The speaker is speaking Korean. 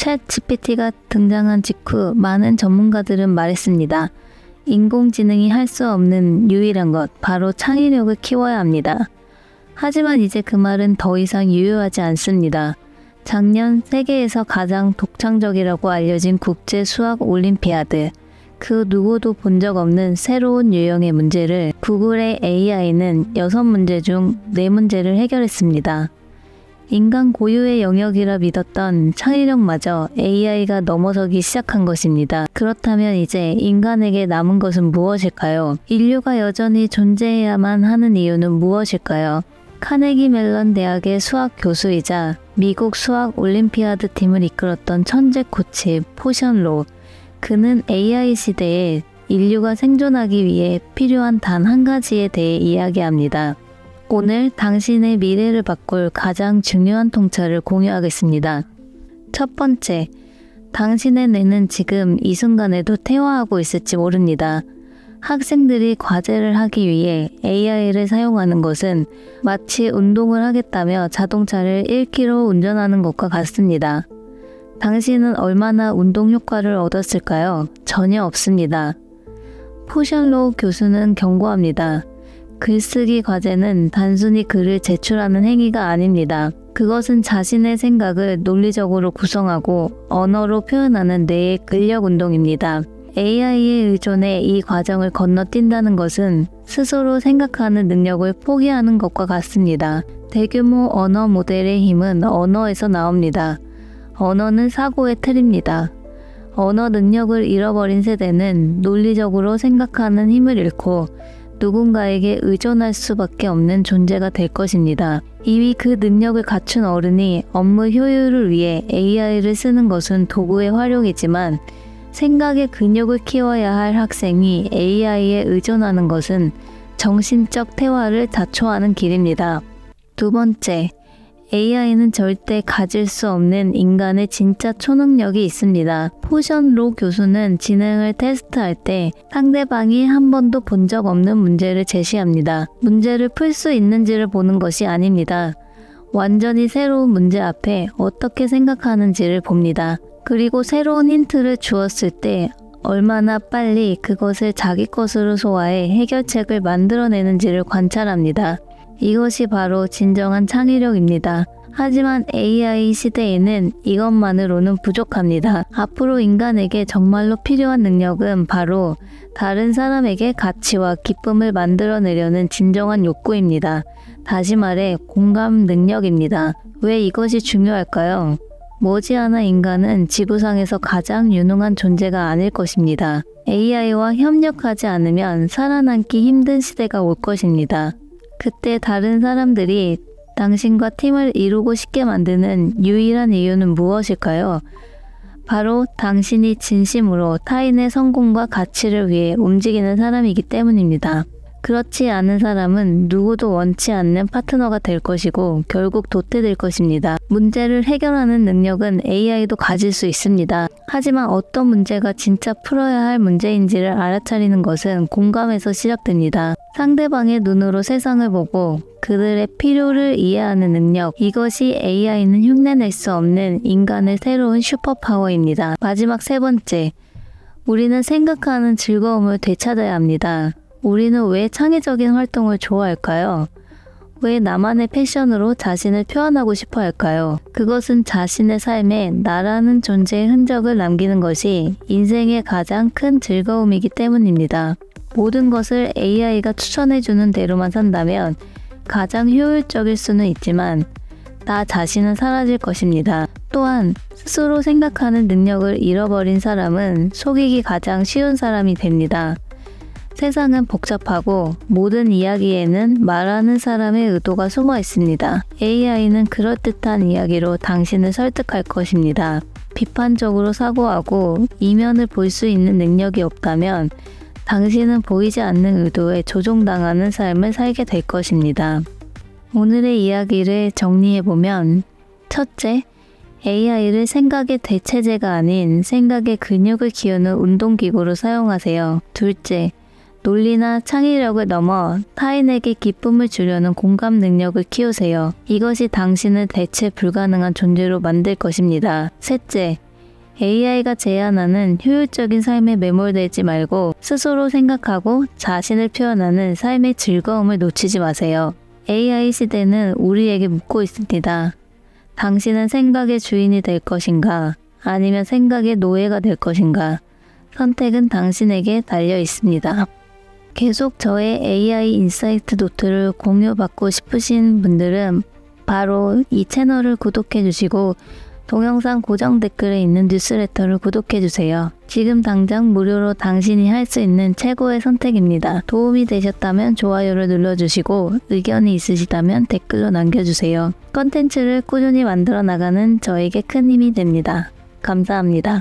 챗 GPT가 등장한 직후 많은 전문가들은 말했습니다. 인공지능이 할 수 없는 유일한 것, 바로 창의력을 키워야 합니다. 하지만 이제 그 말은 더 이상 유효하지 않습니다. 작년 세계에서 가장 독창적이라고 알려진 국제 수학 올림피아드, 그 누구도 본 적 없는 새로운 유형의 문제를 구글의 AI는 6문제 중 4문제를 해결했습니다. 인간 고유의 영역이라 믿었던 창의력마저 AI가 넘어서기 시작한 것입니다. 그렇다면 이제 인간에게 남은 것은 무엇일까요? 인류가 여전히 존재해야만 하는 이유는 무엇일까요? 카네기 멜런 대학의 수학 교수이자 미국 수학 올림피아드 팀을 이끌었던 천재 코치 포션 로, 그는 AI 시대에 인류가 생존하기 위해 필요한 단 한 가지에 대해 이야기합니다. 오늘 당신의 미래를 바꿀 가장 중요한 통찰을 공유하겠습니다. 첫 번째, 당신의 뇌는 지금 이 순간에도 퇴화하고 있을지 모릅니다. 학생들이 과제를 하기 위해 AI를 사용하는 것은 마치 운동을 하겠다며 자동차를 1km 운전하는 것과 같습니다. 당신은 얼마나 운동 효과를 얻었을까요? 전혀 없습니다. 포션로 교수는 경고합니다. 글쓰기 과제는 단순히 글을 제출하는 행위가 아닙니다. 그것은 자신의 생각을 논리적으로 구성하고 언어로 표현하는 뇌의 근력 운동입니다. AI에 의존해 이 과정을 건너뛴다는 것은 스스로 생각하는 능력을 포기하는 것과 같습니다. 대규모 언어 모델의 힘은 언어에서 나옵니다. 언어는 사고의 틀입니다. 언어 능력을 잃어버린 세대는 논리적으로 생각하는 힘을 잃고 누군가에게 의존할 수밖에 없는 존재가 될 것입니다. 이미 그 능력을 갖춘 어른이 업무 효율을 위해 AI를 쓰는 것은 도구의 활용이지만 생각의 근육을 키워야 할 학생이 AI에 의존하는 것은 정신적 퇴화를 자초하는 길입니다. 두 번째, AI는 절대 가질 수 없는 인간의 진짜 초능력이 있습니다. 포션 로 교수는 지능을 테스트할 때 상대방이 한 번도 본 적 없는 문제를 제시합니다. 문제를 풀 수 있는지를 보는 것이 아닙니다. 완전히 새로운 문제 앞에 어떻게 생각하는지를 봅니다. 그리고 새로운 힌트를 주었을 때 얼마나 빨리 그것을 자기 것으로 소화해 해결책을 만들어내는지를 관찰합니다. 이것이 바로 진정한 창의력입니다. 하지만 AI 시대에는 이것만으로는 부족합니다. 앞으로 인간에게 정말로 필요한 능력은 바로 다른 사람에게 가치와 기쁨을 만들어내려는 진정한 욕구입니다. 다시 말해 공감 능력입니다. 왜 이것이 중요할까요? 머지않아 인간은 지구상에서 가장 유능한 존재가 아닐 것입니다. AI와 협력하지 않으면 살아남기 힘든 시대가 올 것입니다. 그때 다른 사람들이 당신과 팀을 이루고 싶게 만드는 유일한 이유는 무엇일까요? 바로 당신이 진심으로 타인의 성공과 가치를 위해 움직이는 사람이기 때문입니다. 그렇지 않은 사람은 누구도 원치 않는 파트너가 될 것이고 결국 도태될 것입니다. 문제를 해결하는 능력은 AI도 가질 수 있습니다. 하지만 어떤 문제가 진짜 풀어야 할 문제인지를 알아차리는 것은 공감에서 시작됩니다. 상대방의 눈으로 세상을 보고 그들의 필요를 이해하는 능력, 이것이 AI는 흉내낼 수 없는 인간의 새로운 슈퍼파워입니다. 마지막 세 번째, 우리는 생각하는 즐거움을 되찾아야 합니다. 우리는 왜 창의적인 활동을 좋아할까요? 왜 나만의 패션으로 자신을 표현하고 싶어 할까요? 그것은 자신의 삶에 나라는 존재의 흔적을 남기는 것이 인생의 가장 큰 즐거움이기 때문입니다. 모든 것을 AI가 추천해주는 대로만 산다면 가장 효율적일 수는 있지만 나 자신은 사라질 것입니다. 또한 스스로 생각하는 능력을 잃어버린 사람은 속이기 가장 쉬운 사람이 됩니다. 세상은 복잡하고 모든 이야기에는 말하는 사람의 의도가 숨어 있습니다. AI는 그럴듯한 이야기로 당신을 설득할 것입니다. 비판적으로 사고하고 이면을 볼 수 있는 능력이 없다면 당신은 보이지 않는 의도에 조종당하는 삶을 살게 될 것입니다. 오늘의 이야기를 정리해보면, 첫째, AI를 생각의 대체제가 아닌 생각의 근육을 키우는 운동기구로 사용하세요. 둘째, 논리나 창의력을 넘어 타인에게 기쁨을 주려는 공감 능력을 키우세요. 이것이 당신을 대체 불가능한 존재로 만들 것입니다. 셋째, AI가 제안하는 효율적인 삶에 매몰되지 말고 스스로 생각하고 자신을 표현하는 삶의 즐거움을 놓치지 마세요. AI 시대는 우리에게 묻고 있습니다. 당신은 생각의 주인이 될 것인가? 아니면 생각의 노예가 될 것인가? 선택은 당신에게 달려 있습니다. 계속 저의 AI 인사이트 노트를 공유받고 싶으신 분들은 바로 이 채널을 구독해 주시고 동영상 고정 댓글에 있는 뉴스레터를 구독해 주세요. 지금 당장 무료로 당신이 할 수 있는 최고의 선택입니다. 도움이 되셨다면 좋아요를 눌러주시고 의견이 있으시다면 댓글로 남겨주세요. 컨텐츠를 꾸준히 만들어 나가는 저에게 큰 힘이 됩니다. 감사합니다.